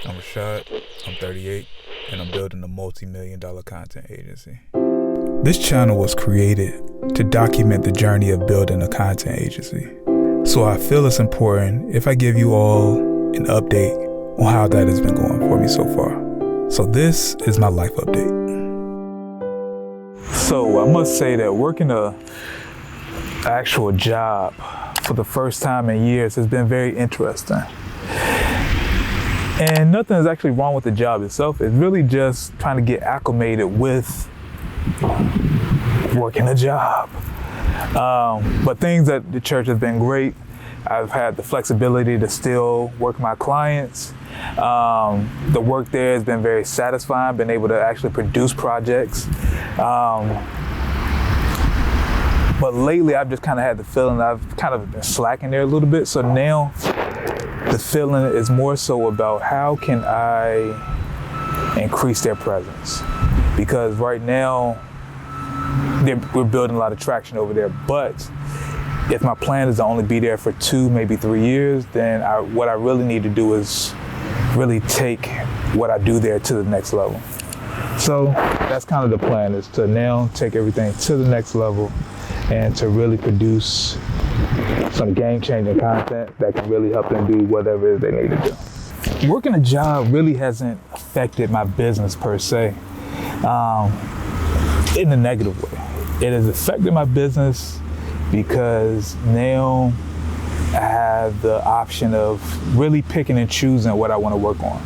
I'm Rashad, I'm 38, and I'm building a multi-million-dollar content agency. This channel was created to document the journey of building a content agency. So I feel it's important if I give you all an update on how that has been going for me so far. So this is my life update. So I must say that working an actual job for the first time in years has been very interesting. And nothing is actually wrong with the job itself. It's really just trying to get acclimated with working a job. But things at the church have been great. I've had the flexibility to still work my clients. The work there has been very satisfying, been able to actually produce projects. But lately I've just kind of had the feeling I've kind of been slacking there a little bit. So now the feeling is more so about how can I increase their presence? Because right now we're building a lot of traction over there, but if my plan is to only be there for 2, maybe 3 years, then what I really need to do is really take what I do there to the next level. So that's kind of the plan, is to now take everything to the next level and to really produce some game-changing content that can really help them do whatever it is they need to do. Working a job really hasn't affected my business per se in a negative way. It has affected my business because now I have the option of really picking and choosing what I want to work on.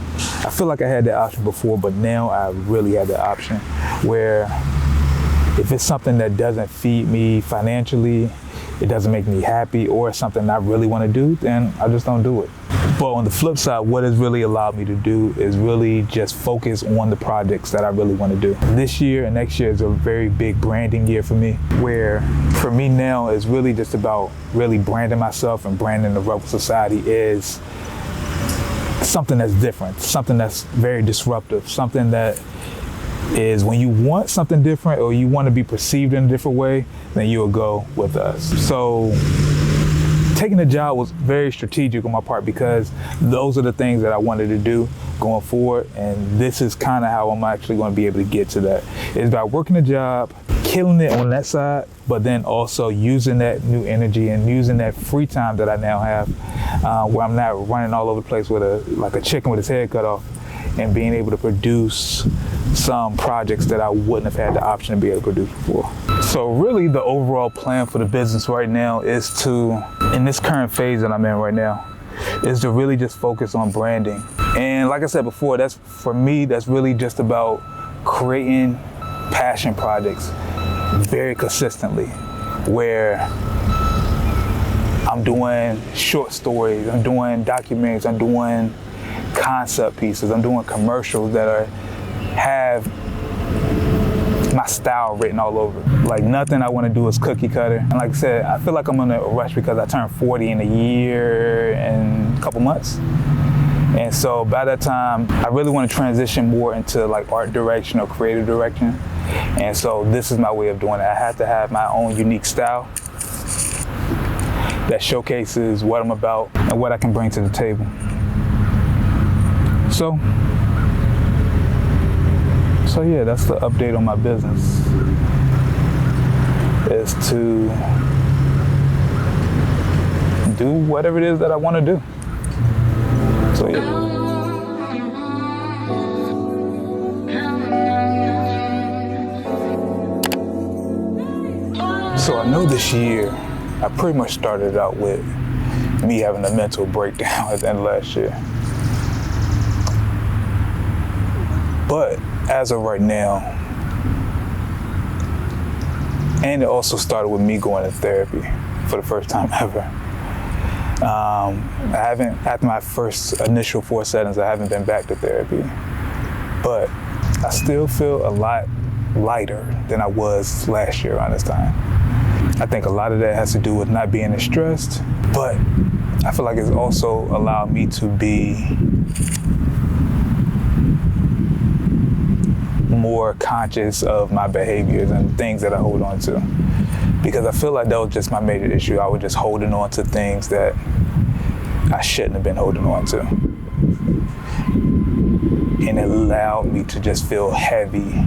I feel like I had that option before, but now I really have the option where if it's something that doesn't feed me financially, it doesn't make me happy, or it's something I really want to do, then I just don't do it. But on the flip side, what it's really allowed me to do is really just focus on the projects that I really want to do. This year and next year is a very big branding year for me, where for me now it's really just about really branding myself, and branding the Rebel Society is something that's different, something that's very disruptive, something that is when you want something different or you want to be perceived in a different way, then you'll go with us. So taking the job was very strategic on my part because those are the things that I wanted to do going forward, and this is kind of how I'm actually going to be able to get to that. It's about working a job, killing it on that side, but then also using that new energy and using that free time that I now have, where I'm not running all over the place with like a chicken with his head cut off, and being able to produce some projects that I wouldn't have had the option to be able to produce before. So really the overall plan for the business right now is to, in this current phase that I'm in right now, is to really just focus on branding. And like I said before, for me, that's really just about creating passion projects very consistently, where I'm doing short stories, I'm doing documentaries, I'm doing concept pieces, I'm doing commercials that have my style written all over. Like nothing I want to do is cookie cutter. And like I said, I feel like I'm in a rush because I turned 40 in a year and a couple months. And so by that time, I really want to transition more into like art direction or creative direction. And so this is my way of doing it. I have to have my own unique style that showcases what I'm about and what I can bring to the table. So yeah, that's the update on my business, is to do whatever it is that I want to do. So yeah. So I know this year, I pretty much started out with me having a mental breakdown at the end of last year. But as of right now, and it also started with me going to therapy for the first time ever. After my first initial 4 settings, I haven't been back to therapy. But I still feel a lot lighter than I was last year around this time. I think a lot of that has to do with not being as stressed, but I feel like it's also allowed me to be more conscious of my behaviors and things that I hold on to. Because I feel like that was just my major issue. I was just holding on to things that I shouldn't have been holding on to. and it allowed me to just feel heavy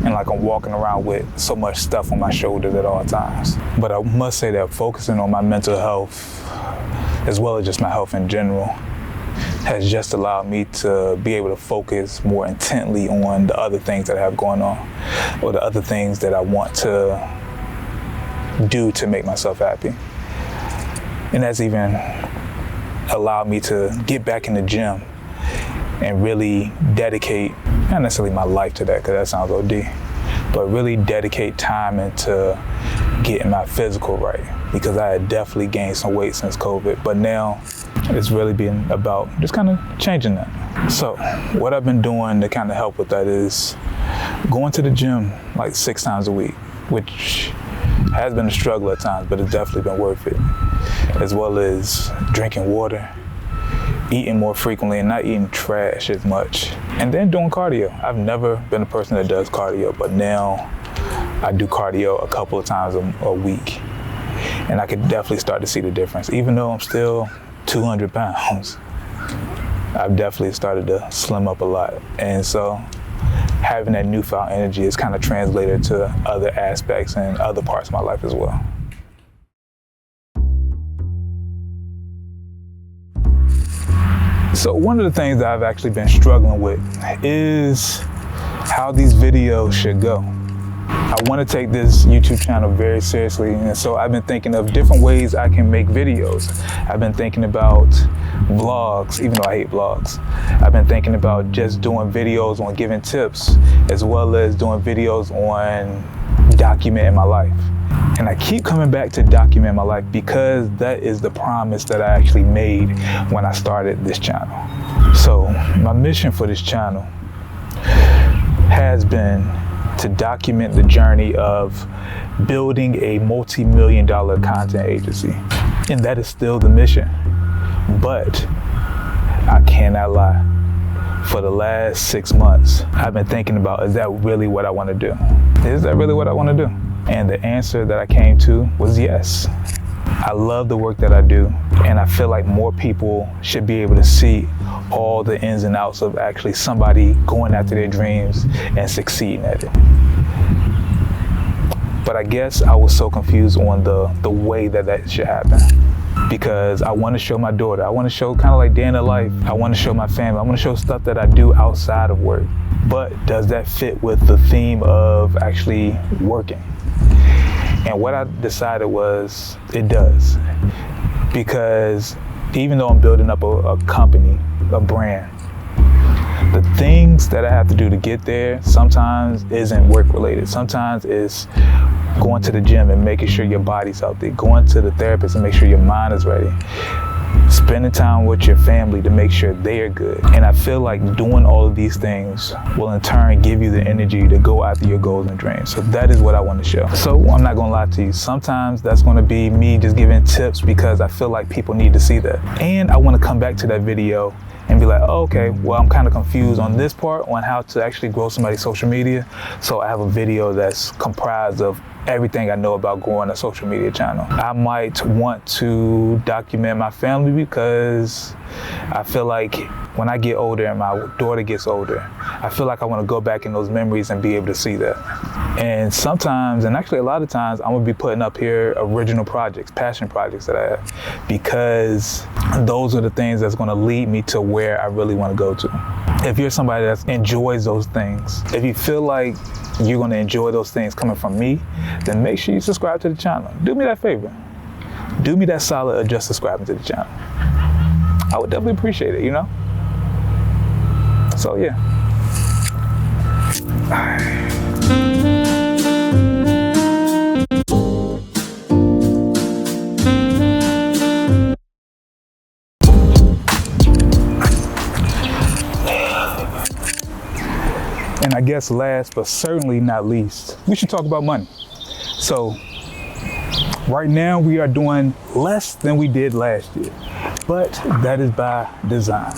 and like I'm walking around with so much stuff on my shoulders at all times. But I must say that focusing on my mental health, as well as just my health in general, has just allowed me to be able to focus more intently on the other things that I have going on, or the other things that I want to do to make myself happy. And that's even allowed me to get back in the gym and really dedicate, not necessarily my life to that, because that sounds OD, but really dedicate time into getting my physical right, because I had definitely gained some weight since COVID, but now it's really been about just kind of changing that. So what I've been doing to kind of help with that is going to the gym like 6 times a week, which has been a struggle at times, but it's definitely been worth it, as well as drinking water, eating more frequently and not eating trash as much, and then doing cardio. I've never been a person that does cardio, but now I do cardio a couple of times a week, and I could definitely start to see the difference. Even though I'm still 200 pounds, I've definitely started to slim up a lot, and so having that newfound energy is kind of translated to other aspects and other parts of my life as well. So one of the things that I've actually been struggling with is how these videos should go. I want to take this YouTube channel very seriously, and so I've been thinking of different ways I can make videos. I've been thinking about vlogs, even though I hate vlogs. I've been thinking about just doing videos on giving tips, as well as doing videos on documenting my life. And I keep coming back to document my life because that is the promise that I actually made when I started this channel. So my mission for this channel has been to document the journey of building a multi-million-dollar content agency. And that is still the mission. But I cannot lie. For the last 6 months, I've been thinking about, is that really what I want to do? Is that really what I want to do? And the answer that I came to was yes. I love the work that I do, and I feel like more people should be able to see all the ins and outs of actually somebody going after their dreams and succeeding at it. But I guess I was so confused on the way that should happen, because I want to show my daughter, I want to show kind of like day in the life, I want to show my family, I want to show stuff that I do outside of work. But does that fit with the theme of actually working? And what I decided was it does, because even though I'm building up a company, a brand, the things that I have to do to get there sometimes isn't work related. Sometimes it's going to the gym and making sure your body's healthy, going to the therapist and make sure your mind is ready, spending time with your family to make sure they are good. And I feel like doing all of these things will in turn give you the energy to go after your goals and dreams. So that is what I want to show. So I'm not gonna lie to you, sometimes that's gonna be me just giving tips because I feel like people need to see that. And I want to come back to that video and be like, oh, okay, well, I'm kind of confused on this part on how to actually grow somebody's social media. So I have a video that's comprised of everything I know about growing a social media channel. I might want to document my family because I feel like when I get older and my daughter gets older, I feel like I want to go back in those memories and be able to see that. And sometimes, and actually a lot of times, I'm gonna be putting up here original projects, passion projects that I have, because those are the things that's gonna lead me to where I really want to go to. If you're somebody that enjoys those things, if you feel like you're gonna enjoy those things coming from me, then make sure you subscribe to the channel. Do me that favor. Do me that solid of just subscribing to the channel. I would definitely appreciate it, you know? So yeah. And I guess last but certainly not least, we should talk about money. So right now we are doing less than we did last year, but that is by design.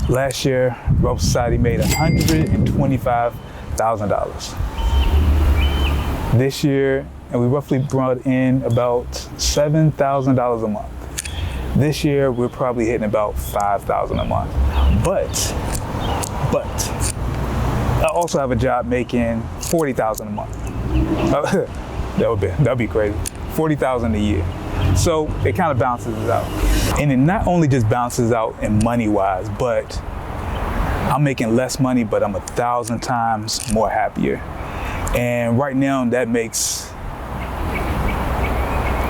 Last year, Rope Society made $125,000. This year, and we roughly brought in about $7,000 a month. This year, we're probably hitting about 5,000 a month. But, I also have a job making 40,000 a month. That'd be crazy. 40,000 a year. So it kind of balances out. And it not only just balances out in money-wise, but I'm making less money, but I'm 1,000 times more happier. And right now, that makes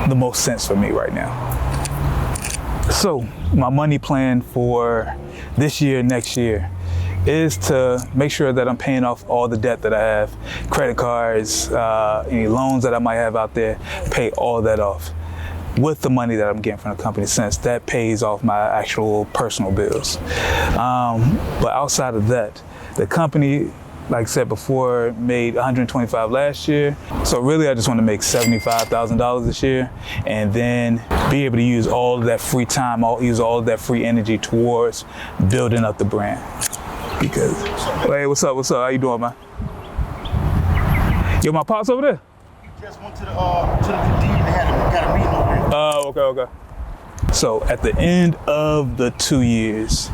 the most sense for me right now. So my money plan for this year, next year, is to make sure that I'm paying off all the debt that I have, credit cards, any loans that I might have out there, pay all that off with the money that I'm getting from the company, since that pays off my actual personal bills. But outside of that, the company, like I said before, made $125 last year. So really, I just want to make $75,000 this year, and then be able to use all of that free time, use all of that free energy towards building up the brand. Because, hey, what's up? How you doing, man? Yo, my pops over there? Just went to the convenience. They got a meeting over there. Oh, okay. So at the end of the 2 years,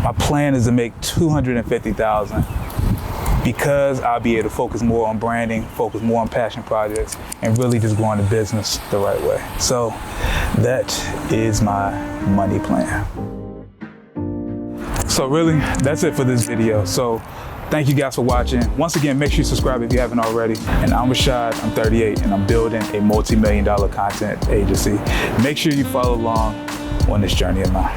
my plan is to make $250,000, because I'll be able to focus more on branding, focus more on passion projects, and really just growing the business the right way. So that is my money plan. So really, that's it for this video. So thank you guys for watching. Once again, make sure you subscribe if you haven't already. And I'm Rashad, I'm 38, and I'm building a multi-million-dollar content agency. Make sure you follow along on this journey of mine.